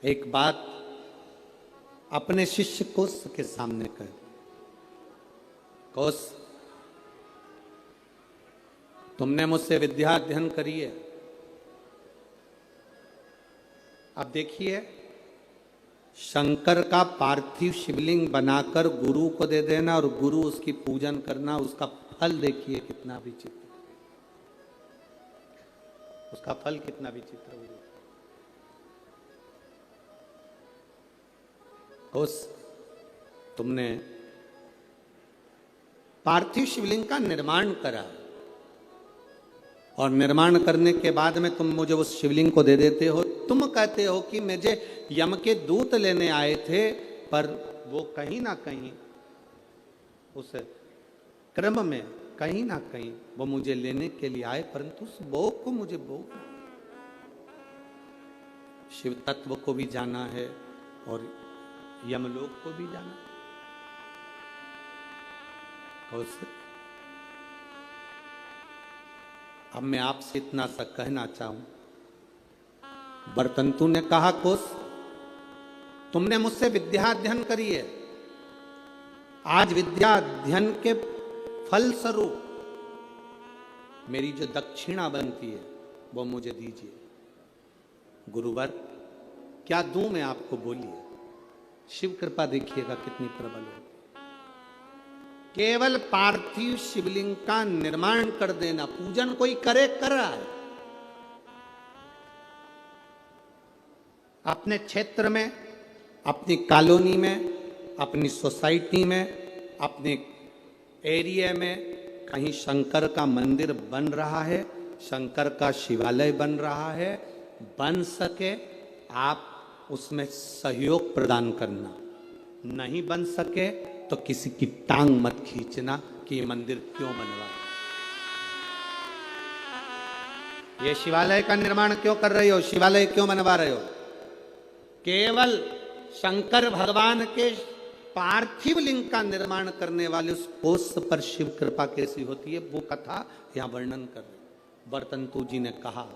एक बात अपने शिष्य कोस के सामने कह, कोस तुमने मुझसे विद्या अध्ययन करी है, अब देखिए शंकर का पार्थिव शिवलिंग बनाकर गुरु को दे देना और गुरु उसकी पूजन करना, उसका फल देखिए कितना विचित्र, उसका फल कितना विचित्र होगा। उस तुमने पार्थिव शिवलिंग का निर्माण करा और निर्माण करने के बाद में तुम मुझे उस शिवलिंग को दे देते हो। तुम कहते हो कि मुझे यम के दूत लेने आए थे, पर वो कहीं ना कहीं उस क्रम में कहीं ना कहीं वो मुझे लेने के लिए आए, परंतु उस भोग को मुझे भोग शिव तत्व को भी जाना है और यमलोक को भी जाना। अब मैं आपसे इतना सा कहना चाहूं, बरतंतु ने कहा कोस तुमने मुझसे विद्या अध्ययन करी है, आज विद्या अध्ययन के फल स्वरूप मेरी जो दक्षिणा बनती है वो मुझे दीजिए। गुरुवर क्या दूं मैं आपको, बोलिए। शिव कृपा देखिएगा कितनी प्रबल है। केवल पार्थिव शिवलिंग का निर्माण कर देना, पूजन कोई करे कर रहा है, अपने क्षेत्र में, अपनी कॉलोनी में, अपनी सोसाइटी में, अपने एरिया में कहीं शंकर का मंदिर बन रहा है, शंकर का शिवालय बन रहा है, बन सके आप उसमें सहयोग प्रदान करना, नहीं बन सके तो किसी की टांग मत खींचना कि ये मंदिर क्यों बनवा, ये शिवालय का निर्माण क्यों कर रहे हो, शिवालय क्यों बनवा रहे हो। केवल शंकर भगवान के पार्थिव लिंग का निर्माण करने वाले उस कोस पर शिव कृपा कैसी होती है, वो कथा यहां वर्णन कर रहे। बरतंतु जी ने कहा,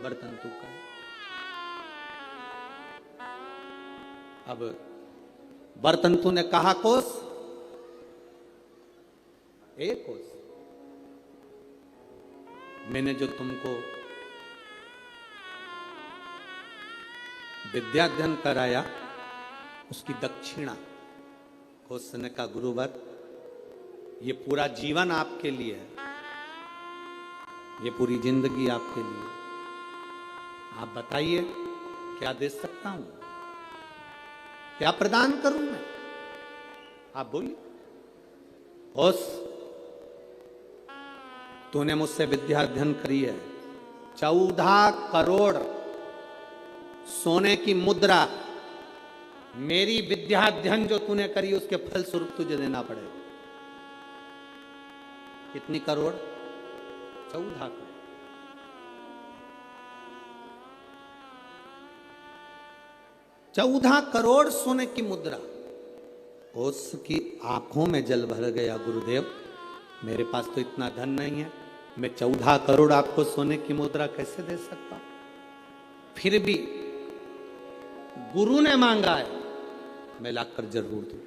बरतंतु का अब बरतंतु ने कहा कोस, ए कोस, मैंने जो तुमको विद्या अध्ययन कराया उसकी दक्षिणा। कोस ने कहा गुरुवर ये पूरा जीवन आपके लिए है, ये पूरी जिंदगी आपके लिए, आप बताइए क्या दे सकता हूं, क्या प्रदान करूं मैं, आप बोलिए। होश तूने मुझसे विद्या अध्ययन करी है, 14 करोड़ सोने की मुद्रा मेरी विद्या अध्ययन जो तूने करी उसके फल स्वरूप तुझे देना पड़ेगा। कितनी करोड़? 14 करोड़। 14 करोड़ सोने की मुद्रा। उसकी आंखों में जल भर गया, गुरुदेव मेरे पास तो इतना धन नहीं है, मैं 14 करोड़ आपको सोने की मुद्रा कैसे दे सकता। फिर भी गुरु ने मांगा है, मैं लाकर जरूर दूं।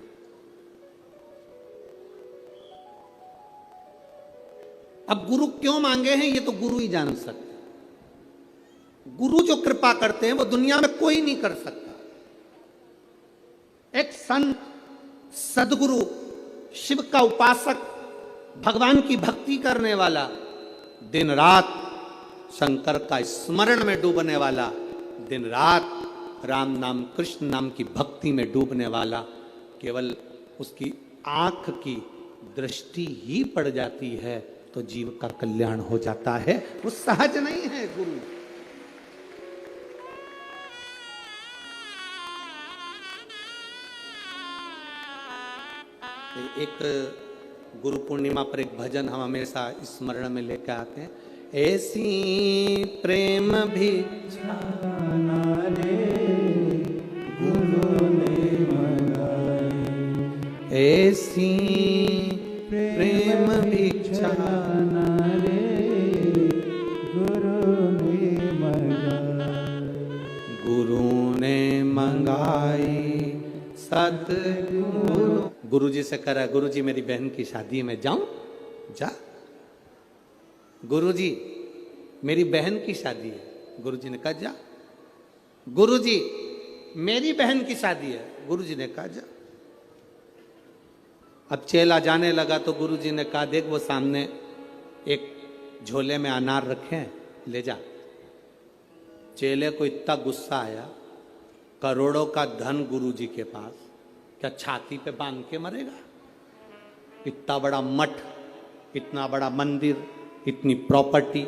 अब गुरु क्यों मांगे हैं ये तो गुरु ही जान सकते। गुरु जो कृपा करते हैं वो दुनिया में कोई नहीं कर सकता। एक संत, सदगुरु, शिव का उपासक, भगवान की भक्ति करने वाला, दिन रात शंकर का स्मरण में डूबने वाला, दिन रात राम नाम कृष्ण नाम की भक्ति में डूबने वाला, केवल उसकी आंख की दृष्टि ही पड़ जाती है तो जीव का कल्याण हो जाता है। वो सहज नहीं है गुरु। एक गुरु पूर्णिमा पर एक भजन हम हमेशा स्मरण में लेकर आते हैं, ऐसी प्रेम भिक्षा गुरु ने मंगाई, ऐसी प्रेम भिक्षा गुरु ने मंगाई। मंगाई सतगुरु। गुरुजी से करा, गुरुजी मेरी बहन की शादी में जाऊं? जा। गुरुजी मेरी बहन की शादी है। गुरुजी ने कहा जा। गुरुजी मेरी बहन की शादी है। गुरुजी ने कहा जा। अब चेला जाने लगा तो गुरुजी ने कहा देख वो सामने एक झोले में अनार रखे हैं, ले जा। चेले को इतना गुस्सा आया, करोड़ों का धन गुरुजी के पास, क्या छाती पे बांध के मरेगा? इतना बड़ा मठ, इतना बड़ा मंदिर, इतनी प्रॉपर्टी,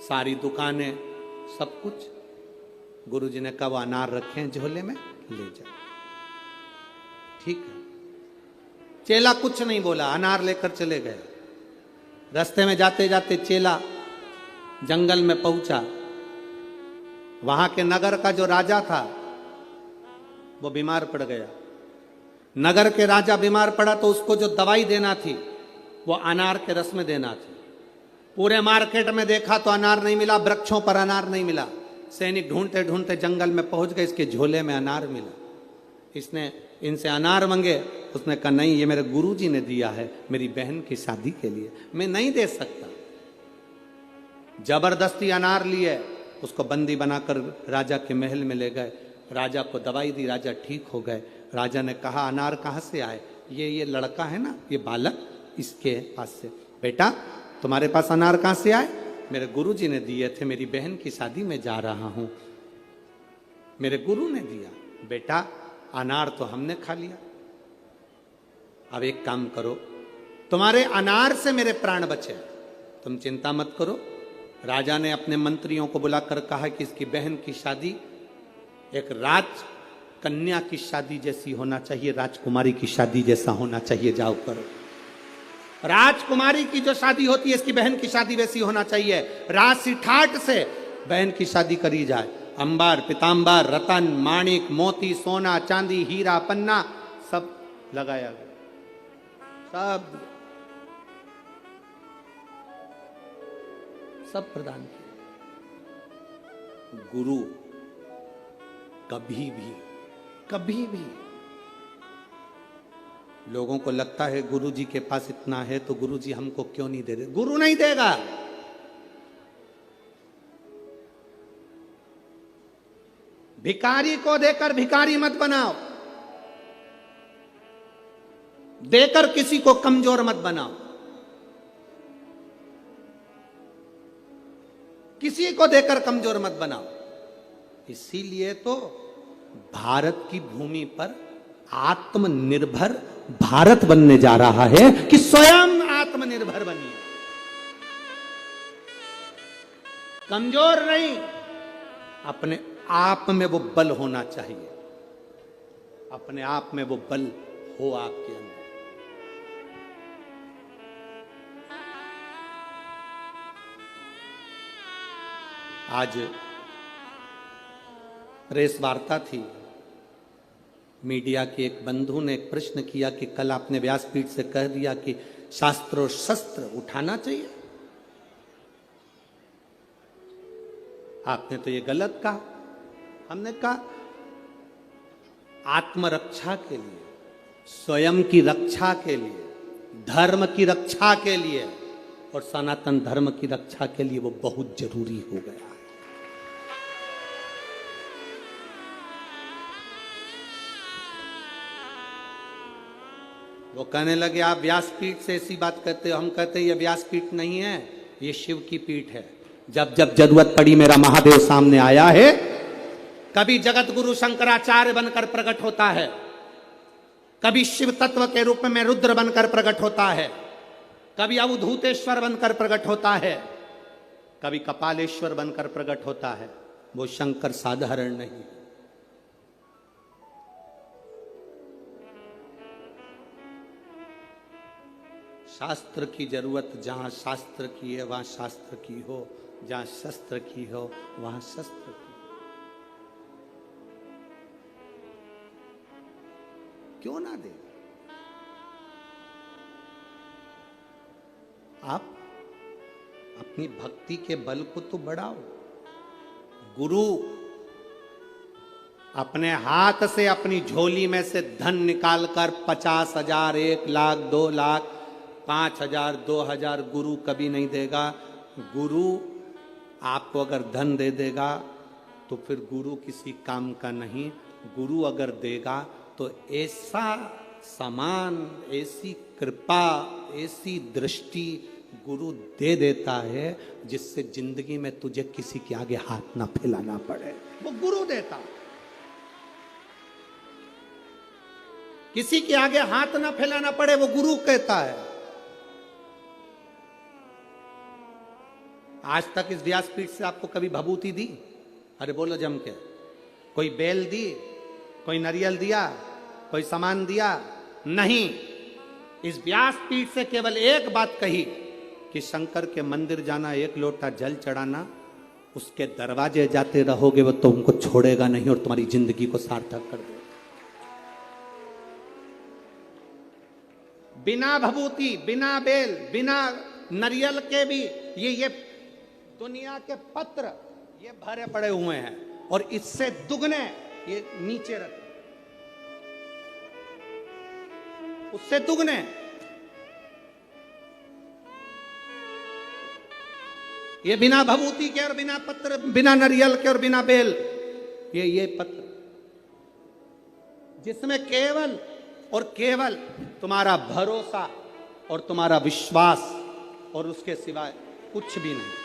सारी दुकानें, सब कुछ। गुरुजी ने कहा वो अनार रखे हैं झोले में, ले जा। ठीक है। चेला कुछ नहीं बोला, अनार लेकर चले गए। रास्ते में जाते जाते चेला जंगल में पहुंचा। वहां के नगर का जो राजा था वो बीमार पड़ गया। नगर के राजा बीमार पड़ा तो उसको जो दवाई देना थी वो अनार के रस में देना थी। पूरे मार्केट में देखा तो अनार नहीं मिला, वृक्षों पर अनार नहीं मिला। सैनिक ढूंढते ढूंढते जंगल में पहुंच गए, इसके झोले में अनार मिला। इसने इनसे अनार मांगे, उसने कहा नहीं ये मेरे गुरुजी ने दिया है मेरी बहन की शादी के लिए, मैं नहीं दे सकता। जबरदस्ती अनार लिए, उसको बंदी बनाकर राजा के महल में ले गए। राजा को दवाई दी, राजा ठीक हो गए। राजा ने कहा अनार कहाँ से आए? ये लड़का है ना, ये बालक, इसके पास से। बेटा तुम्हारे पास अनार कहाँ से आए? मेरे गुरुजी ने दिए थे, मेरी बहन की शादी में जा रहा हूं, मेरे गुरु ने दिया। बेटा अनार तो हमने खा लिया, अब एक काम करो, तुम्हारे अनार से मेरे प्राण बचे, तुम चिंता मत करो। राजा ने अपने मंत्रियों को बुलाकर कहा कि इसकी बहन की शादी एक राज कन्या की शादी जैसी होना चाहिए, राजकुमारी की शादी जैसा होना चाहिए, जाओ करो। राजकुमारी की जो शादी होती है इसकी बहन की शादी वैसी होना चाहिए। राशि ठाट से बहन की शादी करी जाए। अंबर, पीतांबर, रतन, माणिक, मोती, सोना, चांदी, हीरा, पन्ना सब लगाया गया, सब प्रदान किया। गुरु कभी भी लोगों को लगता है गुरुजी के पास इतना है तो गुरुजी हमको क्यों नहीं दे रहे? गुरु नहीं देगा। भिखारी को देकर भिखारी मत बनाओ, देकर किसी को कमजोर मत बनाओ। किसी को देकर कमजोर मत बनाओ। इसीलिए तो भारत की भूमि पर आत्मनिर्भर भारत बनने जा रहा है कि स्वयं आत्मनिर्भर बनिए, कमजोर नहीं। अपने आप में वो बल होना चाहिए, अपने आप में वो बल हो आपके अंदर। आज प्रेस वार्ता थी, मीडिया के एक बंधु ने एक प्रश्न किया कि कल आपने व्यासपीठ से कह दिया कि शास्त्र और शस्त्र उठाना चाहिए, आपने तो ये गलत कहा। हमने कहा आत्मरक्षा के लिए, स्वयं की रक्षा के लिए, धर्म की रक्षा के लिए और सनातन धर्म की रक्षा के लिए वो बहुत जरूरी हो गया है। वो कहने लगे आप व्यासपीठ से ऐसी बात कहते हो। हम कहते ये व्यासपीठ नहीं है, ये शिव की पीठ है। जब जब जरूरत पड़ी मेरा महादेव सामने आया है। कभी जगत गुरु शंकराचार्य बनकर प्रकट होता है, कभी शिव तत्व के रूप में रुद्र बनकर प्रकट होता है, कभी अवधूतेश्वर बनकर प्रकट होता है, कभी कपालेश्वर बनकर प्रकट होता है। वो शंकर साधारण नहीं। शास्त्र की जरूरत जहां शास्त्र की है वहां शास्त्र की हो, जहां शस्त्र की हो वहां शस्त्र की। क्यों ना दे? आप अपनी भक्ति के बल को तो बढ़ाओ। गुरु अपने हाथ से अपनी झोली में से धन निकालकर 50,000, 1,00,000, 2,00,000, 5,000, 2,000 गुरु कभी नहीं देगा। गुरु आपको अगर धन दे देगा तो फिर गुरु किसी काम का नहीं। गुरु अगर देगा तो ऐसा समान, ऐसी कृपा, ऐसी दृष्टि गुरु दे देता है जिससे जिंदगी में तुझे किसी के आगे हाथ ना फैलाना पड़े। वो गुरु देता, किसी के आगे हाथ ना फैलाना पड़े, वो गुरु कहता है। आज तक इस व्यासपीठ से आपको कभी भभूति दी? अरे बोलो जम के। कोई बेल दी, कोई नारियल दिया, कोई सामान दिया? नहीं। इस व्यासपीठ से केवल एक बात कही कि शंकर के मंदिर जाना, एक लोटा जल चढ़ाना, उसके दरवाजे जाते रहोगे वो तुमको छोड़ेगा नहीं और तुम्हारी जिंदगी को सार्थक कर देगा। बिना भभूति, बिना बेल, बिना नारियल के भी ये दुनिया के पत्र ये भरे पड़े हुए हैं और इससे दुगने ये नीचे रखे, उससे दुगने। ये बिना भभूति के और बिना पत्र, बिना नारियल के और बिना बेल, ये पत्र जिसमें केवल और केवल तुम्हारा भरोसा और तुम्हारा विश्वास और उसके सिवाय कुछ भी नहीं।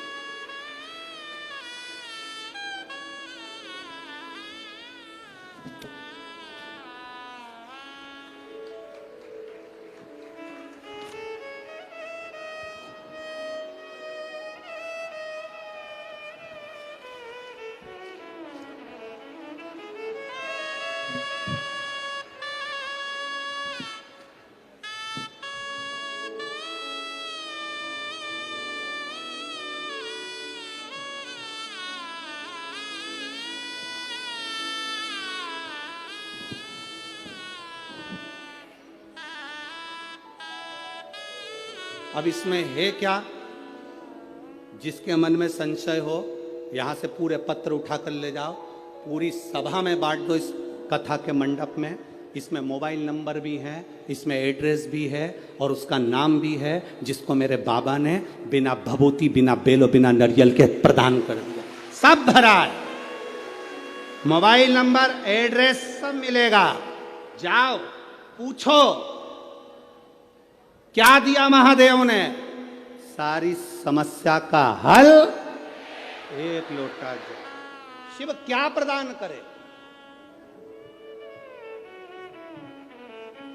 अब इसमें है क्या? जिसके मन में संशय हो यहां से पूरे पत्र उठाकर ले जाओ, पूरी सभा में बांट दो इस कथा के मंडप में। इसमें मोबाइल नंबर भी है, इसमें एड्रेस भी है और उसका नाम भी है जिसको मेरे बाबा ने बिना भभूति, बिना बेलो, बिना नारियल के प्रदान कर दिया। सब भरा है, मोबाइल नंबर, एड्रेस सब मिलेगा। जाओ पूछो क्या दिया महादेव ने? सारी समस्या का हल, एक लोटा जल। शिव क्या प्रदान करे?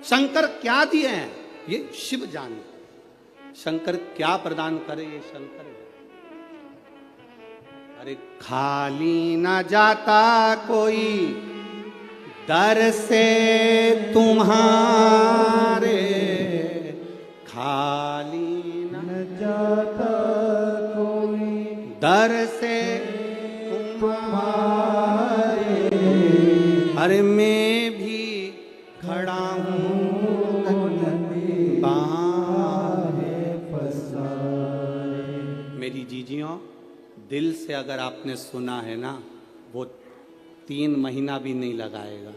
शंकर क्या दिए हैं ये शिव जाने। शंकर क्या प्रदान करे ये शंकर जाने। अरे खाली ना जाता कोई दर से तुम्हारे, खाली न जाता कोई दर से तुम्हारे। अरे मैं भी खड़ा हूँ मेरी जीजियों, दिल से अगर आपने सुना है ना, वो 3 महीना भी नहीं लगाएगा,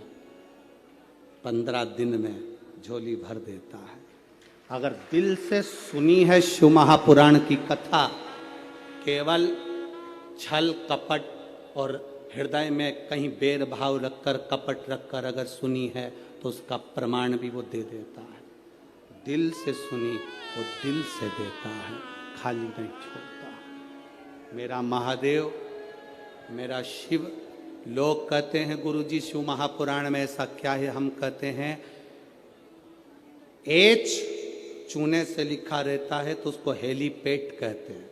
15 दिन में झोली भर देता है। अगर दिल से सुनी है शिव महापुराण की कथा, केवल छल कपट और हृदय में कहीं बेर भाव रखकर, कपट रखकर अगर सुनी है तो उसका प्रमाण भी वो दे देता है। दिल से सुनी वो दिल से देता है, खाली नहीं छोड़ता। मेरा महादेव, मेरा शिव। लोग कहते हैं गुरुजी शिव महापुराण में ऐसा क्या है? हम कहते हैं एच चूने से लिखा रहता है तो उसको हेलीपैड कहते हैं।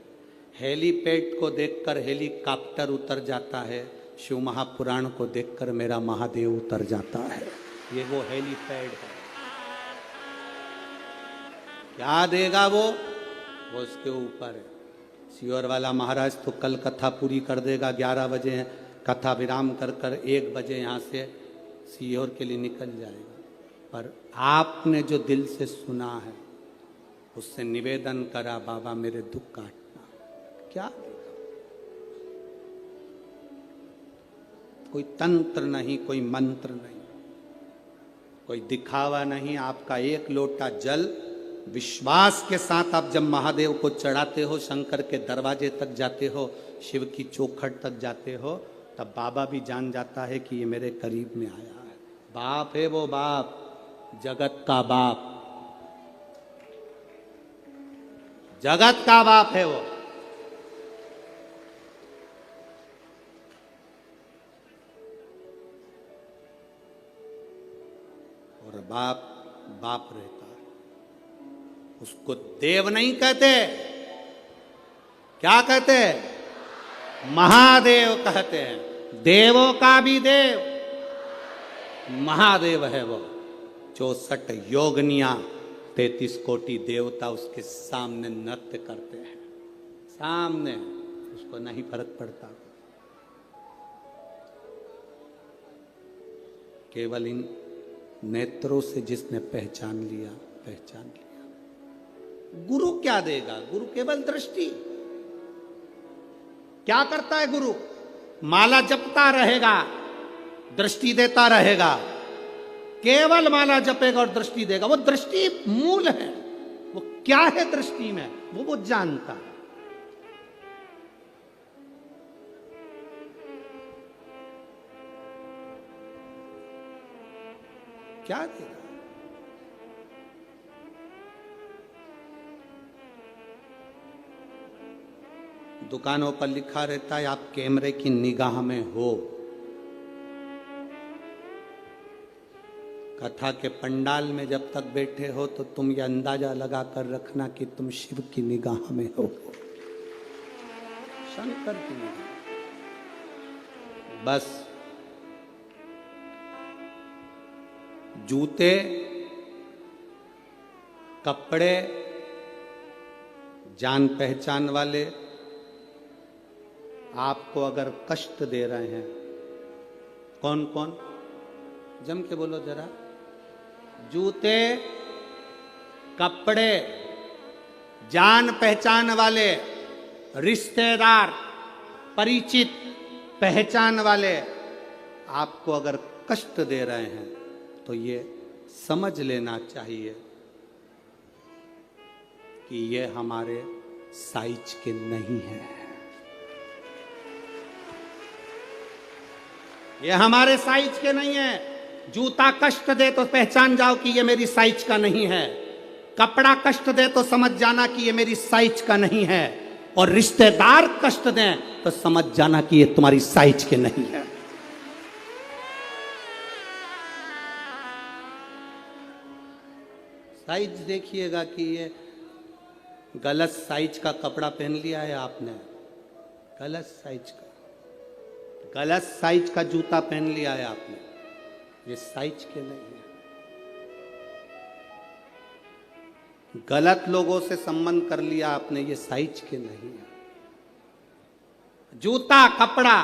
हेलीपैड को देखकर हेलीकॉप्टर उतर जाता है, शिव महापुराण को देखकर मेरा महादेव उतर जाता है। ये वो हेलीपैड है। क्या देगा वो उसके ऊपर है। सियोर वाला महाराज तो कल कथा पूरी कर देगा, 11 बजे कथा विराम कर 1 बजे यहाँ से सियोर के लिए निकल जाएगा। पर आपने जो दिल से सुना है उससे निवेदन करा, बाबा मेरे दुख काटना, क्या देगा? कोई तंत्र नहीं, कोई मंत्र नहीं, कोई दिखावा नहीं। आपका एक लोटा जल विश्वास के साथ आप जब महादेव को चढ़ाते हो, शंकर के दरवाजे तक जाते हो, शिव की चौखट तक जाते हो, तब बाबा भी जान जाता है कि ये मेरे करीब में आया है। बाप है वो, बाप, जगत का बाप, जगत का बाप है वो। और बाप बाप रहता है, उसको देव नहीं कहते, क्या कहते हैं? महादेव कहते हैं। देवों का भी देव महादेव है वो। 64 योगनिया, 33 कोटि देवता उसके सामने नृत्य करते हैं, सामने, उसको नहीं फर्क पड़ता। केवल इन नेत्रों से जिसने पहचान लिया, पहचान लिया। गुरु क्या देगा? गुरु केवल दृष्टि। क्या करता है गुरु? माला जपता रहेगा, दृष्टि देता रहेगा। केवल माला जपेगा और दृष्टि देगा। वो दृष्टि मूल है। वो क्या है दृष्टि में, वो जानता है। क्या देगा? दुकानों पर लिखा रहता है आप कैमरे की निगाह में हो। कथा के पंडाल में जब तक बैठे हो तो तुम ये अंदाजा लगा कर रखना कि तुम शिव की निगाह में हो, शंकर की निगाह। बस जूते, कपड़े, जान पहचान वाले आपको अगर कष्ट दे रहे हैं, कौन कौन? जम के बोलो जरा। जूते, कपड़े, जान पहचान वाले, रिश्तेदार, परिचित, पहचान वाले आपको अगर कष्ट दे रहे हैं तो ये समझ लेना चाहिए कि ये हमारे साइज के नहीं है। ये हमारे साइज के नहीं है। जूता कष्ट दे तो पहचान जाओ कि ये मेरी साइज का नहीं है। कपड़ा कष्ट दे तो समझ जाना कि ये मेरी साइज का नहीं है। और रिश्तेदार कष्ट दें तो समझ जाना कि ये तुम्हारी साइज के नहीं है। साइज देखिएगा कि ये गलत साइज का कपड़ा पहन लिया है आपने, गलत साइज का, गलत साइज का जूता पहन लिया है आपने, ये साइज के नहीं है। गलत लोगों से संबंध कर लिया आपने, ये साइज के नहीं है। जूता, कपड़ा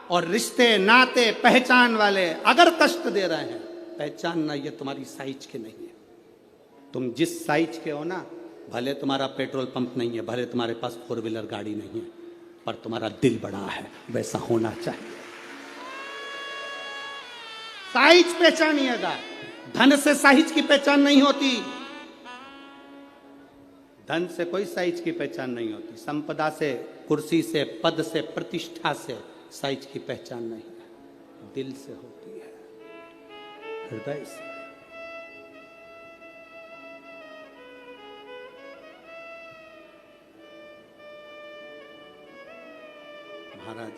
और रिश्ते, नाते, पहचान वाले अगर कष्ट दे रहे हैं, पहचानना ये तुम्हारी साइज के नहीं है। तुम जिस साइज के हो ना, भले तुम्हारा पेट्रोल पंप नहीं है, भले तुम्हारे पास 4 व्हीलर गाड़ी नहीं है, पर तुम्हारा दिल बड़ा है, वैसा होना चाहिए। साइज पहचानिएगा। धन से साइज की पहचान नहीं होती। धन से कोई साइज की पहचान नहीं होती। संपदा से, कुर्सी से, पद से, प्रतिष्ठा से साइज की पहचान नहीं है। दिल से होती है, हृदय से। महाराज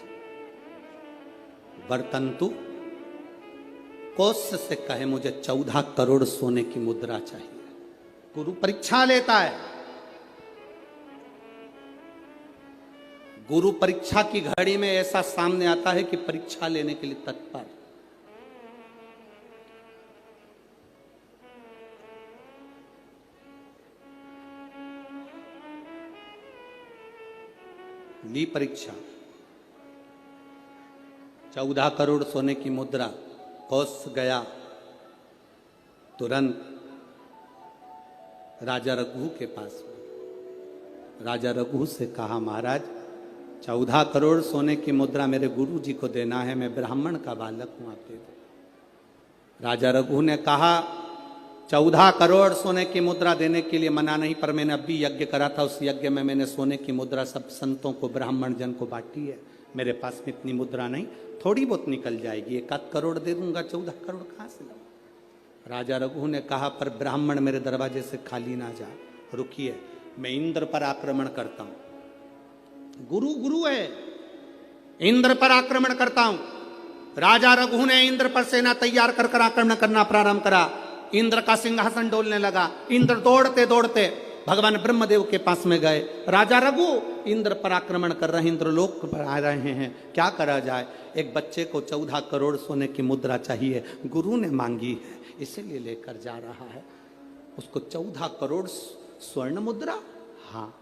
बर्तंतु कोष से कहे मुझे 14 करोड़ सोने की मुद्रा चाहिए। गुरु परीक्षा लेता है। गुरु परीक्षा की घड़ी में ऐसा सामने आता है कि परीक्षा लेने के लिए तत्पर। ली परीक्षा, 14 करोड़ सोने की मुद्रा, कौश गया तुरंत राजा रघु के पास। राजा रघु से कहा, महाराज 14 करोड़ सोने की मुद्रा मेरे गुरु जी को देना है, मैं ब्राह्मण का बालक हूं, आप दे दो। राजा रघु ने कहा 14 करोड़ सोने की मुद्रा देने के लिए मना नहीं, पर मैंने अभी यज्ञ करा था, उस यज्ञ में मैंने सोने की मुद्रा सब संतों को, ब्राह्मण जन को बांटी है। मेरे पास में इतनी मुद्रा नहीं, थोड़ी बहुत निकल जाएगी, 1 करोड़ दे दूंगा, 14 करोड़ कहाँ से लाऊं? राजा रघु ने कहा पर ब्राह्मण मेरे दरवाजे से खाली ना जाए, रुकिए मैं इंद्र पर आक्रमण करता हूं। गुरु गुरु है, इंद्र पर आक्रमण करता हूं। राजा रघु ने इंद्र पर सेना तैयार कर आक्रमण करना प्रारंभ करा। इंद्र का सिंहासन डोलने लगा। इंद्र दौड़ते दौड़ते भगवान ब्रह्मदेव के पास में गए। राजा रघु इंद्र पर आक्रमण कर रहे हैं, इंद्र लोक पर आ रहे हैं, क्या करा जाए? एक बच्चे को 14 करोड़ सोने की मुद्रा चाहिए, गुरु ने मांगी है, इसीलिए लेकर जा रहा है। उसको 14 करोड़ स्वर्ण मुद्रा, हाँ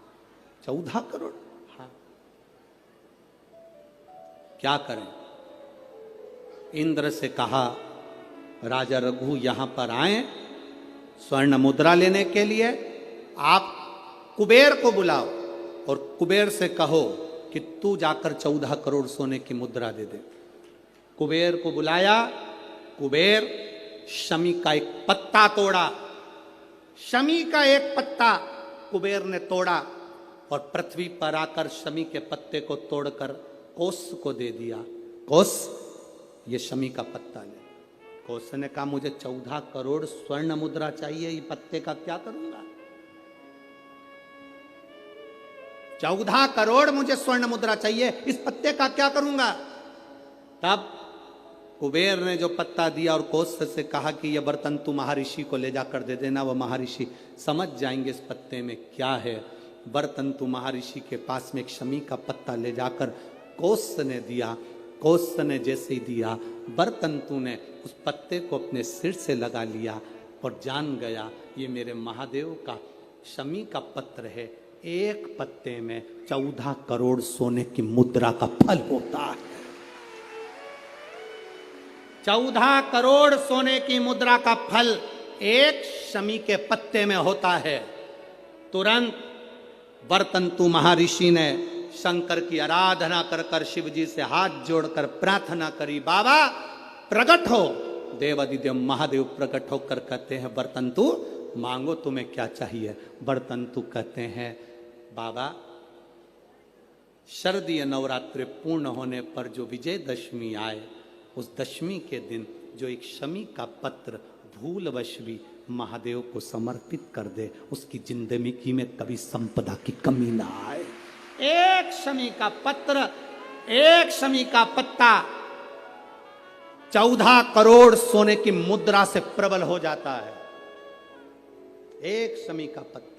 14 करोड़, हाँ क्या करें? इंद्र से कहा राजा रघु यहां पर आए स्वर्ण मुद्रा लेने के लिए, आप कुबेर को बुलाओ और कुबेर से कहो कि तू जाकर 14 करोड़ सोने की मुद्रा दे दे। कुबेर को बुलाया। कुबेर शमी का एक पत्ता तोड़ा, शमी का एक पत्ता कुबेर ने तोड़ा और पृथ्वी पर आकर शमी के पत्ते को तोड़कर कोस को दे दिया। कोस, ये शमी का पत्ता ले। कोस ने कहा मुझे 14 करोड़ स्वर्ण मुद्रा चाहिए, ये पत्ते का क्या करूंगा? 14 करोड़ मुझे स्वर्ण मुद्रा चाहिए, इस पत्ते का क्या करूंगा? तब कुबेर ने जो पत्ता दिया और कोस से कहा कि यह बर्तन तू महर्षि को ले जाकर दे देना, वह महर्षि समझ जाएंगे इस पत्ते में क्या है। बर्तन तू महर्षि के पास में एक शमी का पत्ता ले जाकर कोस ने दिया। कोस ने जैसे ही दिया, बर्तन तू ने उस पत्ते को अपने सिर से लगा लिया और जान गया ये मेरे महादेव का शमी का पत्र है। एक पत्ते में 14 करोड़ सोने की मुद्रा का फल होता है। 14 करोड़ सोने की मुद्रा का फल एक शमी के पत्ते में होता है। तुरंत वर्तंतु महर्षि ने शंकर की आराधना कर कर शिव जी से हाथ जोड़कर प्रार्थना करी, बाबा प्रकट हो। देवादिदेव महादेव प्रकट होकर कहते हैं वर्तंतु मांगो तुम्हें क्या चाहिए। वर्तंतु कहते हैं बाबा शरदीय नवरात्रि पूर्ण होने पर जो विजयदशमी आए, उस दशमी के दिन जो एक शमी का पत्र भूलवश भी महादेव को समर्पित कर दे, उसकी जिंदगी में कभी संपदा की कमी ना आए। एक शमी का पत्र, एक शमी का पत्ता 14 करोड़ सोने की मुद्रा से प्रबल हो जाता है। एक शमी का पत्र।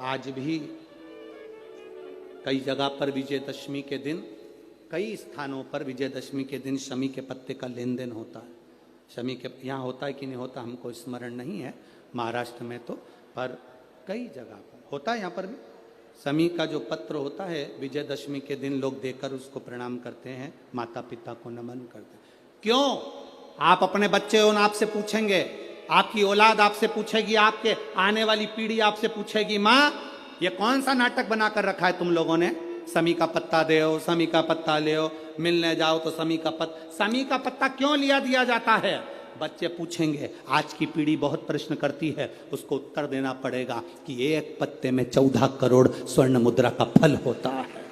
आज भी कई जगह पर विजयदशमी के दिन, कई स्थानों पर विजयदशमी के दिन शमी के पत्ते का लेन देन होता है। शमी के यहाँ होता है कि नहीं होता हमको स्मरण नहीं है, महाराष्ट्र में तो, पर कई जगह पर होता है। यहाँ पर भी शमी का जो पत्र होता है विजयदशमी के दिन लोग देकर उसको प्रणाम करते हैं, माता पिता को नमन करते हैं। क्यों? आप अपने बच्चे उन आपसे पूछेंगे, आपकी औलाद आपसे पूछेगी, आपके आने वाली पीढ़ी आपसे पूछेगी, माँ ये कौन सा नाटक बनाकर रखा है तुम लोगों ने? शमी का पत्ता दे, शमी का पत्ता ले, मिलने जाओ तो शमी का पत्ता क्यों लिया दिया जाता है? बच्चे पूछेंगे। आज की पीढ़ी बहुत प्रश्न करती है, उसको उत्तर देना पड़ेगा कि एक पत्ते में 14 करोड़ स्वर्ण मुद्रा का फल होता है।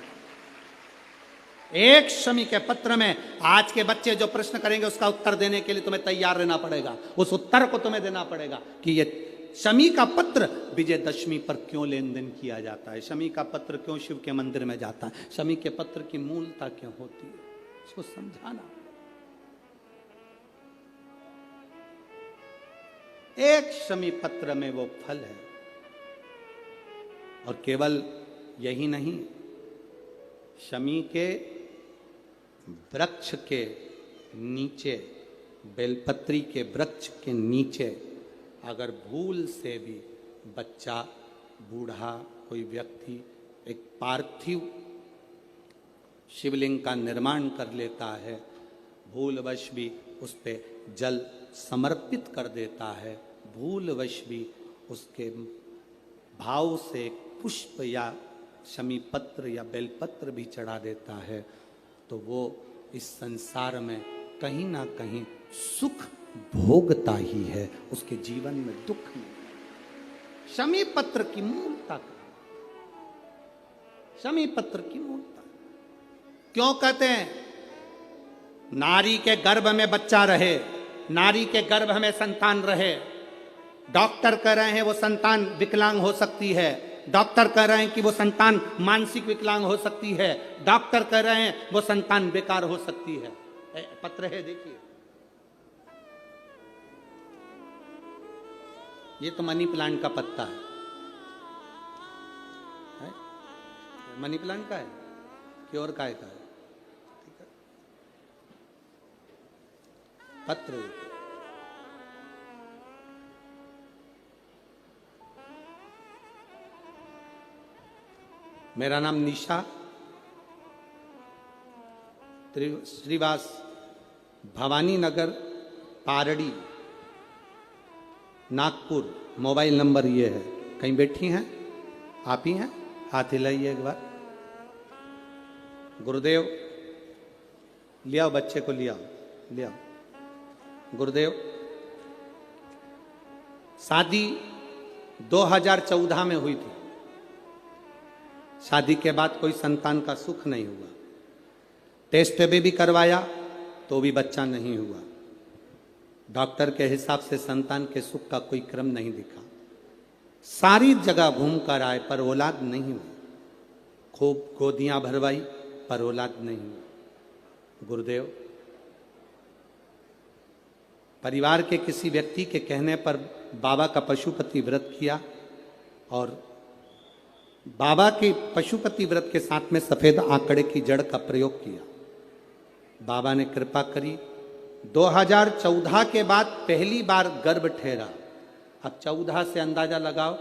एक शमी के पत्र में आज के बच्चे जो प्रश्न करेंगे उसका उत्तर देने के लिए तुम्हें तैयार रहना पड़ेगा। उस उत्तर को तुम्हें देना पड़ेगा कि ये शमी का पत्र विजयदशमी पर क्यों लेन देन किया जाता है, शमी का पत्र क्यों शिव के मंदिर में जाता है, शमी के पत्र की मूलता क्यों होती है, इसको समझाना। एक शमी पत्र में वो फल है। और केवल यही नहीं, शमी के वृक्ष के नीचे, बेलपत्री के वृक्ष के नीचे अगर भूल से भी बच्चा, बूढ़ा, कोई व्यक्ति एक पार्थिव शिवलिंग का निर्माण कर लेता है, भूलवश भी उस पे जल समर्पित कर देता है, भूलवश भी उसके भाव से पुष्प या शमी पत्र या बेलपत्र भी चढ़ा देता है तो वो इस संसार में कहीं ना कहीं सुख भोगता ही है, उसके जीवन में दुख नहीं। शमी पत्र की मूलता, शमी पत्र की मूलता क्यों कहते हैं? नारी के गर्भ में बच्चा रहे, नारी के गर्भ में संतान रहे। डॉक्टर कह रहे हैं वो संतान विकलांग हो सकती है, डॉक्टर कह रहे हैं कि वो संतान मानसिक विकलांग हो सकती है, डॉक्टर कह रहे हैं वो संतान बेकार हो सकती है। पत्र है, देखिए, ये तो मनी प्लांट का पत्ता है? मनी प्लांट का है कि और काय का है? ठीक है, पत्र। मेरा नाम निशा श्रीवास, भवानी नगर, पारड़ी, नागपुर। मोबाइल नंबर ये है। कहीं बैठी हैं? आप ही हैं? हाथ हिलाइए एक बार। गुरुदेव, ले आओ बच्चे को, ले आओ, ले आओ। गुरुदेव, शादी 2014 में हुई थी। शादी के बाद कोई संतान का सुख नहीं हुआ। टेस्ट भी करवाया तो भी बच्चा नहीं हुआ। डॉक्टर के हिसाब से संतान के सुख का कोई क्रम नहीं दिखा। सारी जगह घूम कर आए पर औलाद नहीं हुई। खूब गोदियां भरवाई पर औलाद नहीं हुई। गुरुदेव, परिवार के किसी व्यक्ति के कहने पर बाबा का पशुपति व्रत किया और बाबा के पशुपति व्रत के साथ में सफेद आंकड़े की जड़ का प्रयोग किया। बाबा ने कृपा करी। 2014 के बाद पहली बार गर्भ ठहरा। अब 14 से अंदाजा लगाओ,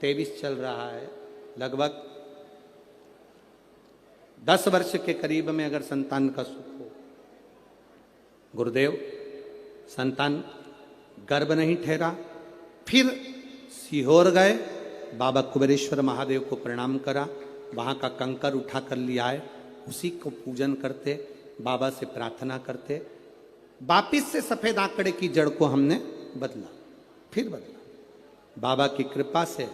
23 चल रहा है। लगभग 10 वर्ष के करीब में अगर संतान का सुख हो। गुरुदेव, संतान गर्भ नहीं ठहरा। फिर सीहोर गए, बाबा कुबेरेश्वर महादेव को प्रणाम करा। वहाँ का कंकर उठा कर लिया आए, उसी को पूजन करते, बाबा से प्रार्थना करते। वापिस से सफेद आंकड़े की जड़ को हमने बदला, फिर बदला। बाबा की कृपा से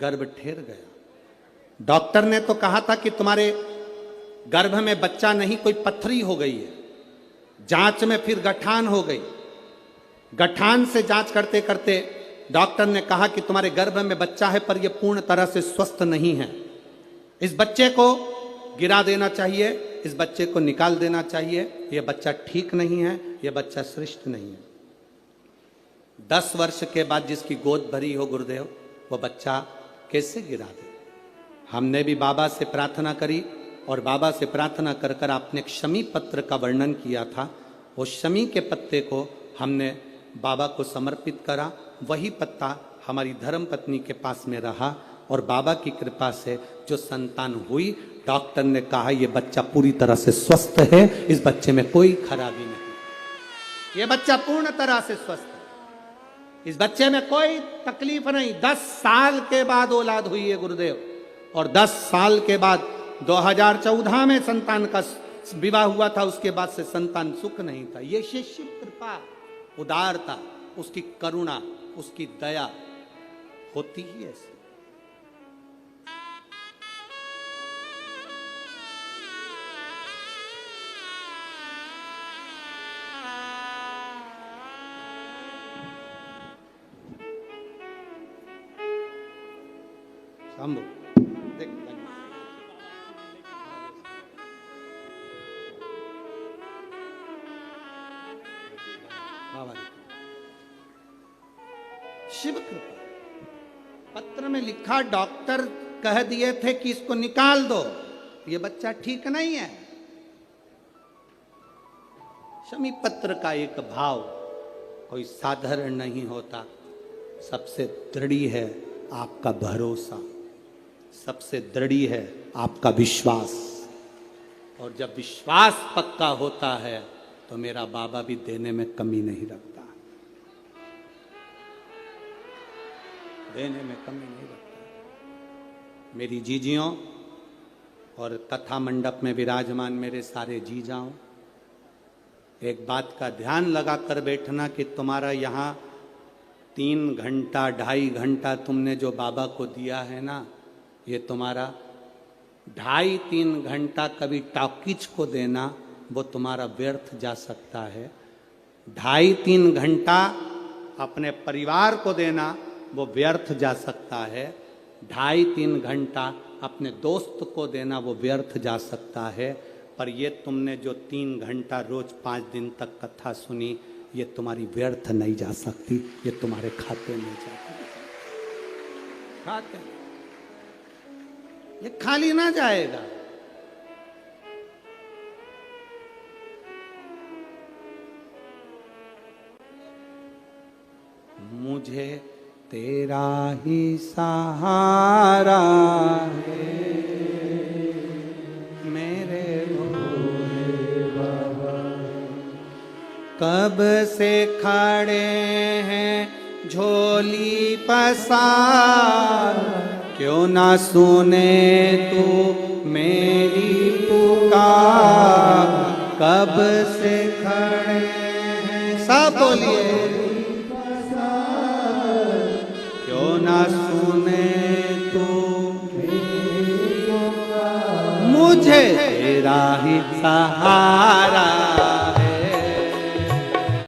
गर्भ ठहर गया। डॉक्टर ने तो कहा था कि तुम्हारे गर्भ में बच्चा नहीं, कोई पथरी हो गई है। जांच में फिर गठान हो गई। गठान से जांच करते करते डॉक्टर ने कहा कि तुम्हारे गर्भ में बच्चा है पर यह पूर्ण तरह से स्वस्थ नहीं है। इस बच्चे को गिरा देना चाहिए, इस बच्चे को निकाल देना चाहिए। यह बच्चा ठीक नहीं है, यह बच्चा श्रेष्ठ नहीं है। 10 वर्ष के बाद जिसकी गोद भरी हो गुरुदेव, वो बच्चा कैसे गिरा दे? हमने भी बाबा से प्रार्थना करी और बाबा से प्रार्थना कर कर आपने शमी पत्र का वर्णन किया था। वो शमी के पत्ते को हमने बाबा को समर्पित करा। वही पत्ता हमारी धर्म पत्नी के पास में रहा और बाबा की कृपा से जो संतान हुई, डॉक्टर ने कहा यह बच्चा पूरी तरह से स्वस्थ है, इस बच्चे में कोई खराबी नहीं, यह बच्चा पूर्ण तरह से स्वस्थ है, इस बच्चे में कोई तकलीफ नहीं। 10 साल के बाद औलाद हुई है गुरुदेव, और 10 साल के बाद 2014 में संतान का विवाह हुआ था। उसके बाद से संतान सुख नहीं था। ये शिष्य कृपा, उदारता, उसकी करुणा, उसकी दया होती ही ऐसी। शंभू देख बाबा शिव कृपा। पत्र में लिखा, डॉक्टर कह दिए थे कि इसको निकाल दो, ये बच्चा ठीक नहीं है। शमी पत्र का एक भाव कोई साधारण नहीं होता। सबसे दृढ़ है आपका भरोसा, सबसे दृढ़ है आपका विश्वास, और जब विश्वास पक्का होता है तो मेरा बाबा भी देने में कमी नहीं रखता, देने में कमी नहीं रखता। मेरी जीजियों और कथा मंडप में विराजमान मेरे सारे जीजाओं, एक बात का ध्यान लगा कर बैठना कि तुम्हारा यहाँ 3 घंटा 2.5 घंटा तुमने जो बाबा को दिया है ना, ये तुम्हारा 2.5-3 घंटा कभी टॉकीज को देना वो तुम्हारा व्यर्थ जा सकता है। 2.5-3 घंटा अपने परिवार को देना वो व्यर्थ जा सकता है। 2.5-3 घंटा अपने दोस्त को देना वो व्यर्थ जा सकता है। पर ये तुमने जो 3 घंटा रोज 5 दिन तक कथा सुनी, ये तुम्हारी व्यर्थ नहीं जा सकती, ये तुम्हारे खाते में जाती, खाते ये खाली ना जाएगा। मुझे तेरा ही सहारा है मेरे भोले बाबा, कब से खड़े हैं झोली पसार, क्यों ना सुने तू मेरी पुकार, कब से खड़े हैं, सब बोलिए, क्यों ना सुने तू मेरी पुकार, मुझे तेरा ही सहारा